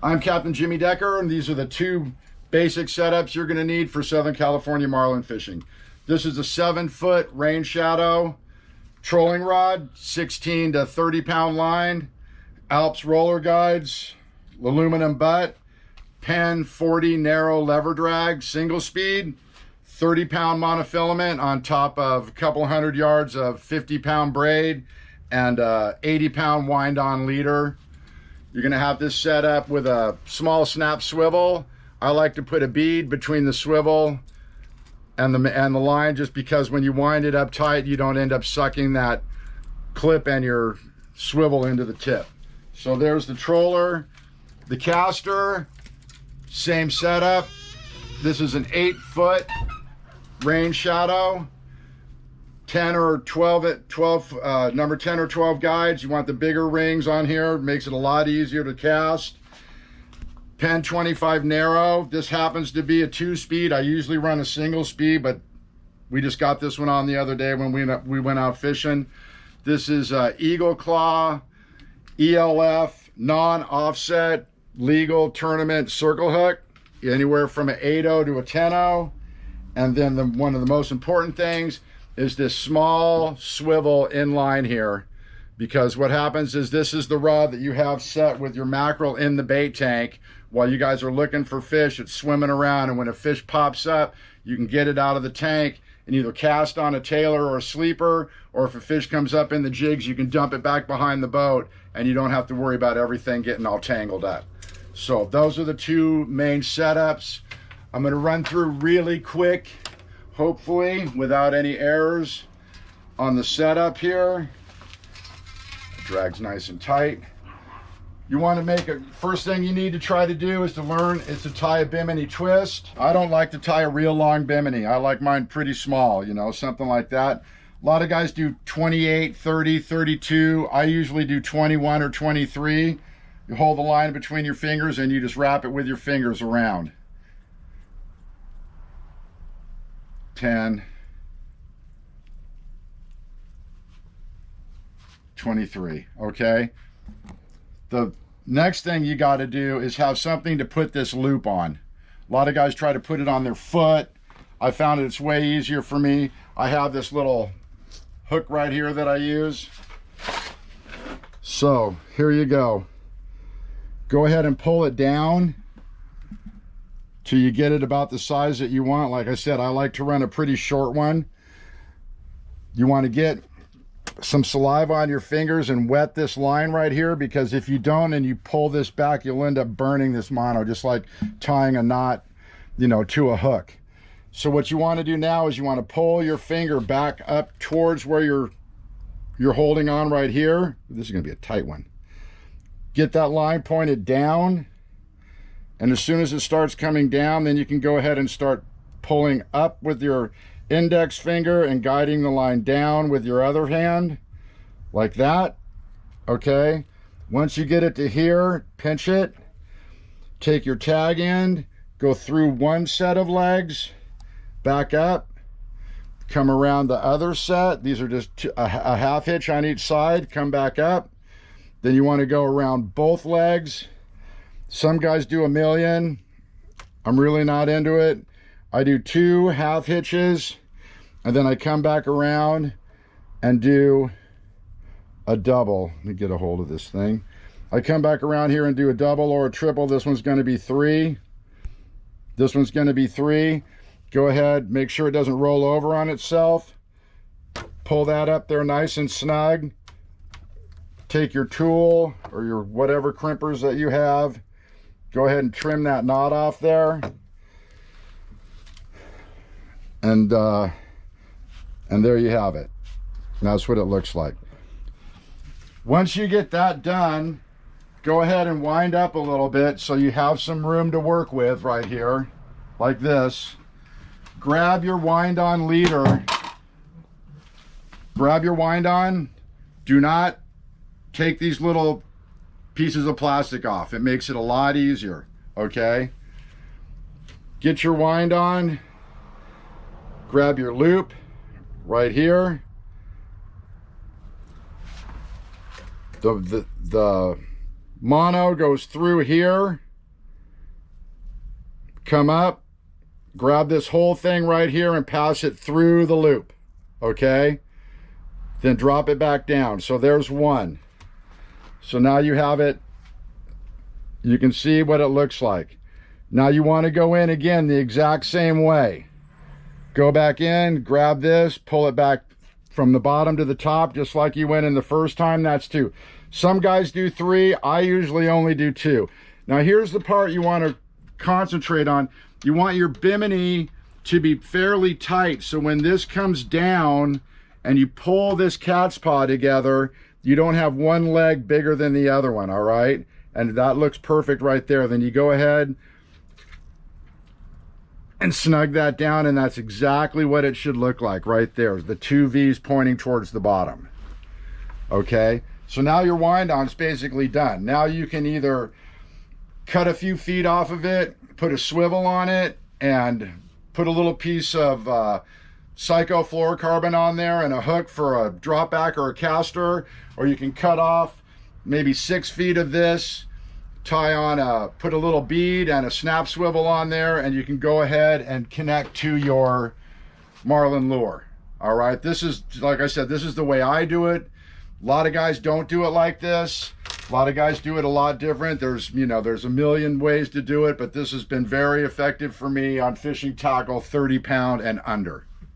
I'm Captain Jimmy Decker, and these are the two basic setups you're going to need for Southern California marlin fishing. This is a 7-foot rain shadow trolling rod, 16 to 30 pound line, Alps roller guides, aluminum butt, Penn 40 narrow lever drag, single speed, 30 pound monofilament on top of a couple hundred yards of 50 pound braid and 80 pound wind on leader. You're gonna have this set up with a small snap swivel. I like to put a bead between the swivel and the line, just because when you wind it up tight, you don't end up sucking that clip and your swivel into the tip. So there's the troller. The caster, same setup. This is an 8-foot rain shadow, 10 or 12 number 10 or 12 guides. You want the bigger rings on here, makes it a lot easier to cast. Penn 25 narrow. This happens to be a 2-speed. I usually run a single speed, but we just got this one on the other day when we went out fishing. This is Eagle Claw ELF non-offset legal tournament circle hook, anywhere from an 8-0 to a 10-0. And then one of the most important things is this small swivel inline here, because what happens is this is the rod that you have set with your mackerel in the bait tank while you guys are looking for fish. It's swimming around, and when a fish pops up, you can get it out of the tank and either cast on a tailor or a sleeper, or if a fish comes up in the jigs, you can dump it back behind the boat and you don't have to worry about everything getting all tangled up. So those are the two main setups. I'm going to run through really quick, hopefully without any errors on the setup here. It drags nice and tight. You want to make first thing you need to try to do is to tie a bimini twist. I don't like to tie a real long bimini. I like mine pretty small, you know, something like that. A lot of guys do 28, 30, 32. I usually do 21 or 23. You hold the line between your fingers and you just wrap it with your fingers around. 10, 23, okay? The next thing you got to do is have something to put this loop on. A lot of guys try to put it on their foot. I found it's way easier for me. I have this little hook right here that I use. So here you go. Go ahead and pull it down till you get it about the size that you want. Like I said, I like to run a pretty short one. You want to get some saliva on your fingers and wet this line right here, because if you don't and you pull this back, you'll end up burning this mono, just like tying a knot, you know, to a hook. So what you want to do now is you want to pull your finger back up towards where you're holding on right here. This is going to be a tight one. Get that line pointed down, and as soon as it starts coming down, then you can go ahead and start pulling up with your index finger and guiding the line down with your other hand, like that. Okay, once you get it to here, pinch it, take your tag end, go through one set of legs, back up, come around the other set. These are just a half hitch on each side, come back up. Then you want to go around both legs. Some guys do a million. I'm really not into it. I do 2 half hitches, and then I come back around and do a double. Let me get a hold of this thing. I come back around here and do a double or a triple. This one's going to be 3. This one's going to be 3. Go ahead, make sure it doesn't roll over on itself. Pull that up there nice and snug. Take your tool or your whatever crimpers that you have. Go ahead and trim that knot off there. And there you have it. And that's what it looks like. Once you get that done, go ahead and wind up a little bit so you have some room to work with right here, like this. Grab your wind on leader. Grab your wind on. Do not take these little pieces of plastic off. It makes it a lot easier, okay? Get your wind on. Grab your loop right here. The mono goes through here come up, grab this whole thing right here and pass it through the loop, okay? Then drop it back down. So there's one. So now you have it. You can see what it looks like. Now you want to go in again the exact same way. Go back in, grab this, pull it back from the bottom to the top, just like you went in the first time. That's two. Some guys do three. I usually only do two. Now here's the part you want to concentrate on. You want your bimini to be fairly tight, so when this comes down and you pull this cat's paw together, you don't have one leg bigger than the other one, all right? And that looks perfect right there. Then you go ahead and snug that down, and that's exactly what it should look like right there. The two V's pointing towards the bottom. Okay, so now your wind on's basically done. Now you can either cut a few feet off of it, put a swivel on it, and put a little piece of cyclofluorocarbon on there and a hook for a drop back or a caster, or you can cut off maybe 6 feet of this, tie on put a little bead and a snap swivel on there, and you can go ahead and connect to your Marlin lure. All right, this is, like I said, this is the way I do it. A lot of guys don't do it like this. A lot of guys do it a lot different. There's, you know, there's a million ways to do it, but this has been very effective for me on fishing tackle 30 pound and under.